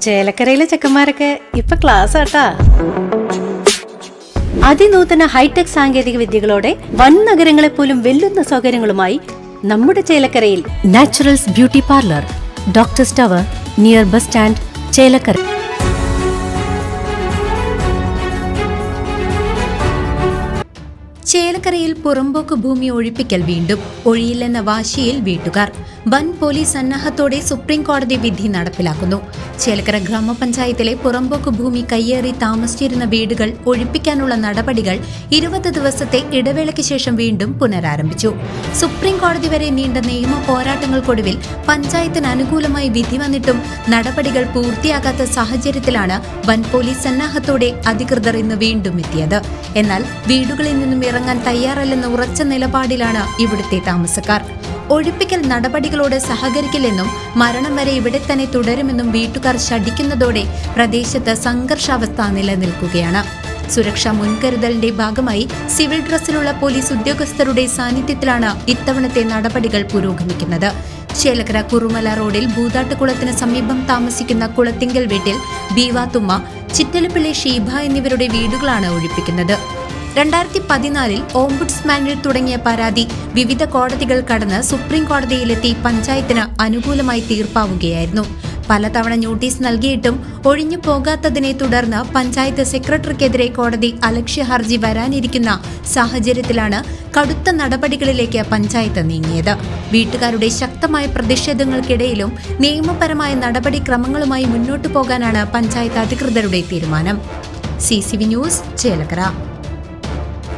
ചേലക്കരയിലെ ചെക്കന്മാരൊക്കെ ഇപ്പൊ ക്ലാസ് ആട്ടാ. അതിനൂതന ഹൈടെക് സാങ്കേതിക വിദ്യകളോടെ വൻ നഗരങ്ങളെ പോലും വെല്ലുന്ന സൗകര്യങ്ങളുമായി നമ്മുടെ ചേലക്കരയിൽ naturals beauty parlour, doctors tower, near bus stand, Chelakkara. ചേലക്കരയിൽ പുറമ്പോക്ക് ഭൂമി ഒഴിപ്പിക്കൽ വീണ്ടും ഒഴിയില്ലെന്ന വാശിയിൽ വീട്ടുകാർ. വൻ പോലീസ് സന്നാഹത്തോടെ സുപ്രീം കോടതി വിധി നടപ്പിലാക്കുന്നു. ചേലക്കര ഗ്രാമപഞ്ചായത്തിലെ പുറമ്പോക്ക് ഭൂമി കയ്യേറി താമസിച്ചിരുന്ന വീടുകൾ ഒഴിപ്പിക്കാനുള്ള നടപടികൾ 20 ദിവസത്തെ ഇടവേളയ്ക്ക് ശേഷം വീണ്ടും പുനരാരംഭിച്ചു. സുപ്രീം കോടതി വരെ നീണ്ട നിയമ പോരാട്ടങ്ങൾക്കൊടുവിൽ പഞ്ചായത്തിന് അനുകൂലമായി വിധി വന്നിട്ടും നടപടികൾ പൂർത്തിയാകാത്ത സാഹചര്യത്തിലാണ് വൻ പോലീസ് സന്നാഹത്തോടെ അധികൃതർ ഇന്ന് വീണ്ടും എത്തിയത്. എന്നാൽ വീടുകളിൽ നിന്നും ഇറങ്ങാൻ തയ്യാറല്ലെന്ന ഉറച്ച നിലപാടിലാണ് ഇവിടുത്തെ താമസക്കാർ. ഒഴിപ്പിക്കൽ നടപടികളോട് സഹകരിക്കില്ലെന്നും മരണം വരെ ഇവിടെ തന്നെ തുടരുമെന്നും വീട്ടുകാർ ശഠിക്കുന്നതോടെ പ്രദേശത്ത് സംഘർഷാവസ്ഥ നിലനിൽക്കുകയാണ്. സുരക്ഷാ മുൻകരുതലിന്റെ ഭാഗമായി സിവിൽ ഡ്രസ്സിലുള്ള പോലീസ് ഉദ്യോഗസ്ഥരുടെ സാന്നിധ്യത്തിലാണ് ഇത്തവണത്തെ നടപടികൾ പുരോഗമിക്കുന്നത്. ചേലക്കര കുറുമല റോഡിൽ ഭൂതാട്ടുകുളത്തിന് സമീപം താമസിക്കുന്ന കുളത്തിങ്കൽ വീട്ടിൽ ബീവാത്തുമ്മ, ചിറ്റലപ്പിള്ളി ഷീബ എന്നിവരുടെ വീടുകളാണ് ഒഴിപ്പിക്കുന്നത്. 2014 ഓംബുഡ്സ്മാനിൽ തുടങ്ങിയ പരാതി വിവിധ കോടതികൾ കടന്ന് സുപ്രീം കോടതിയിലെത്തി പഞ്ചായത്തിന് അനുകൂലമായി തീർപ്പാവുകയായിരുന്നു. പലതവണ നോട്ടീസ് നൽകിയിട്ടും ഒഴിഞ്ഞു പോകാത്തതിനെ തുടർന്ന് പഞ്ചായത്ത് സെക്രട്ടറിക്കെതിരെ കോടതി അലക്ഷ്യ ഹർജി വരാനിരിക്കുന്ന സാഹചര്യത്തിലാണ് കടുത്ത നടപടികളിലേക്ക് പഞ്ചായത്ത് നീങ്ങിയത്. വീട്ടുകാരുടെ ശക്തമായ പ്രതിഷേധങ്ങൾക്കിടയിലും നിയമപരമായ നടപടിക്രമങ്ങളുമായി മുന്നോട്ടു പോകാനാണ് പഞ്ചായത്ത് അധികൃതരുടെ തീരുമാനം. CCV news, Chelakkara.